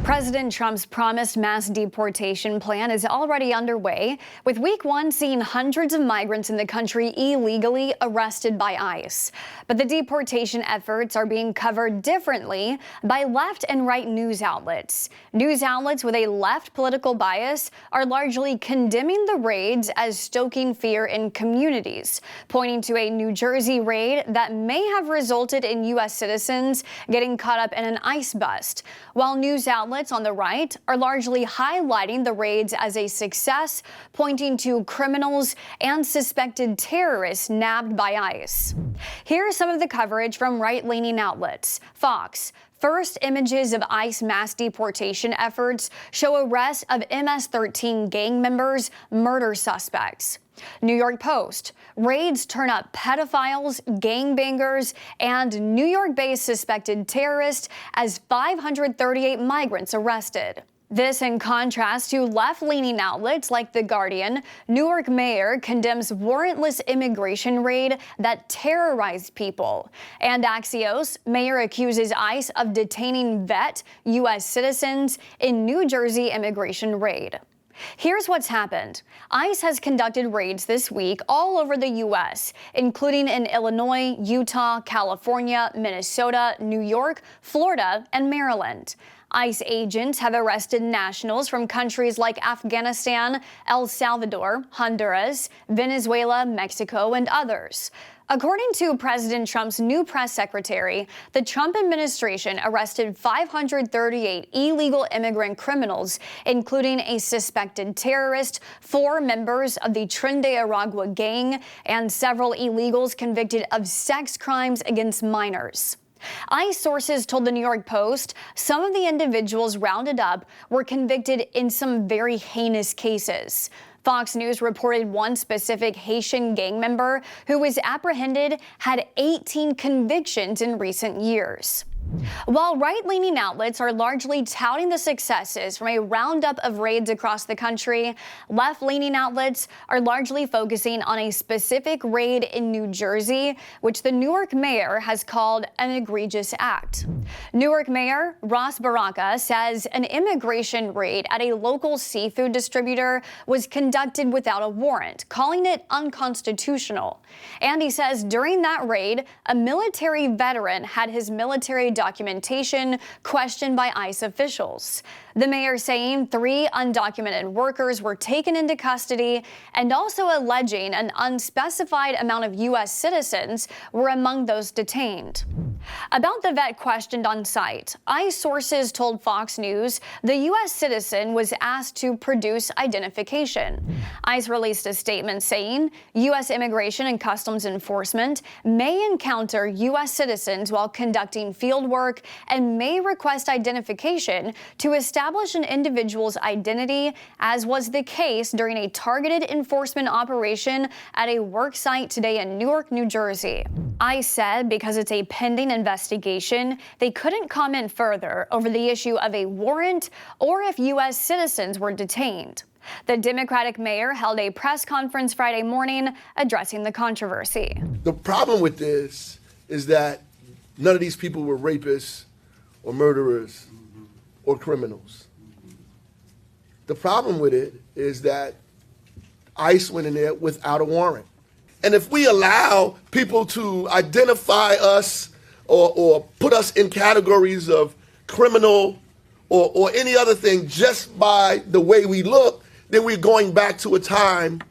President Trump's promised mass deportation plan is already underway, with week one seeing hundreds of migrants in the country illegally arrested by ICE. But the deportation efforts are being covered differently by left and right news outlets. News outlets with a left political bias are largely condemning the raids as stoking fear in communities, pointing to a New Jersey raid that may have resulted in U.S. citizens getting caught up in an ICE bust, while news outlets on the right are largely highlighting the raids as a success, pointing to criminals and suspected terrorists nabbed by ICE. Here's some of the coverage from right-leaning outlets. Fox. First images of ICE mass deportation efforts show arrest of MS-13 gang members, murder suspects. New York Post. Raids turn up pedophiles, gangbangers, and New York-based suspected terrorists as 538 migrants arrested. This in contrast to left-leaning outlets like The Guardian. Newark mayor condemns warrantless immigration raid that terrorized people. And Axios, mayor accuses ICE of detaining vet U.S. citizens in New Jersey immigration raid. Here's what's happened. ICE has conducted raids this week all over the U.S., including in Illinois, Utah, California, Minnesota, New York, Florida, and Maryland. ICE agents have arrested nationals from countries like Afghanistan, El Salvador, Honduras, Venezuela, Mexico, and others. According to President Trump's new press secretary, the Trump administration arrested 538 illegal immigrant criminals, including a suspected terrorist, 4 members of the Tren de Aragua gang, and several illegals convicted of sex crimes against minors. ICE sources told the New York Post some of the individuals rounded up were convicted in some very heinous cases. Fox News reported one specific Haitian gang member who was apprehended had 18 convictions in recent years. While right-leaning outlets are largely touting the successes from a roundup of raids across the country, left-leaning outlets are largely focusing on a specific raid in New Jersey, which the Newark mayor has called an egregious act. Newark Mayor Ross Baraka says an immigration raid at a local seafood distributor was conducted without a warrant, calling it unconstitutional. And he says during that raid, a military veteran had his military documentation questioned by ICE officials. The mayor saying 3 undocumented workers were taken into custody and also alleging an unspecified amount of U.S. citizens were among those detained. About the vet questioned on site, ICE sources told Fox News the U.S. citizen was asked to produce identification. ICE released a statement saying U.S. Immigration and Customs Enforcement may encounter U.S. citizens while conducting field work and may request identification to establish an individual's identity, as was the case during a targeted enforcement operation at a work site today in Newark, New Jersey. ICE said because it's a pending investigation, they couldn't comment further over the issue of a warrant or if U.S. citizens were detained. The Democratic mayor held a press conference Friday morning addressing the controversy. The problem with this is that none of these people were rapists or murderers or criminals. The problem with it is that ICE went in there without a warrant. And if we allow people to identify us or put us in categories of criminal or any other thing just by the way we look, then we're going back to a time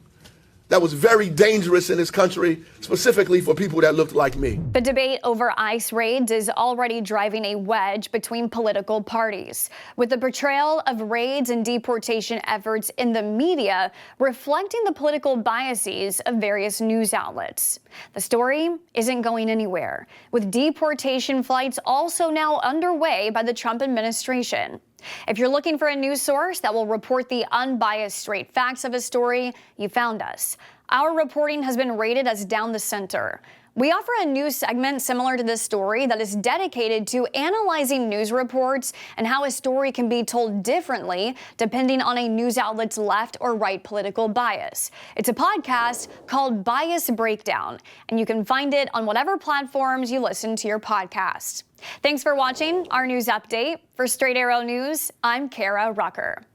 that was very dangerous in this country, specifically for people that looked like me. The debate over ICE raids is already driving a wedge between political parties, with the portrayal of raids and deportation efforts in the media reflecting the political biases of various news outlets. The story isn't going anywhere, with deportation flights also now underway by the Trump administration. If you're looking for a news source that will report the unbiased, straight facts of a story, you found us. Our reporting has been rated as down the center. We offer a news segment similar to this story that is dedicated to analyzing news reports and how a story can be told differently depending on a news outlet's left or right political bias. It's a podcast called Bias Breakdown, and you can find it on whatever platforms you listen to your podcast. Thanks for watching our news update. For Straight Arrow News, I'm Kara Rucker.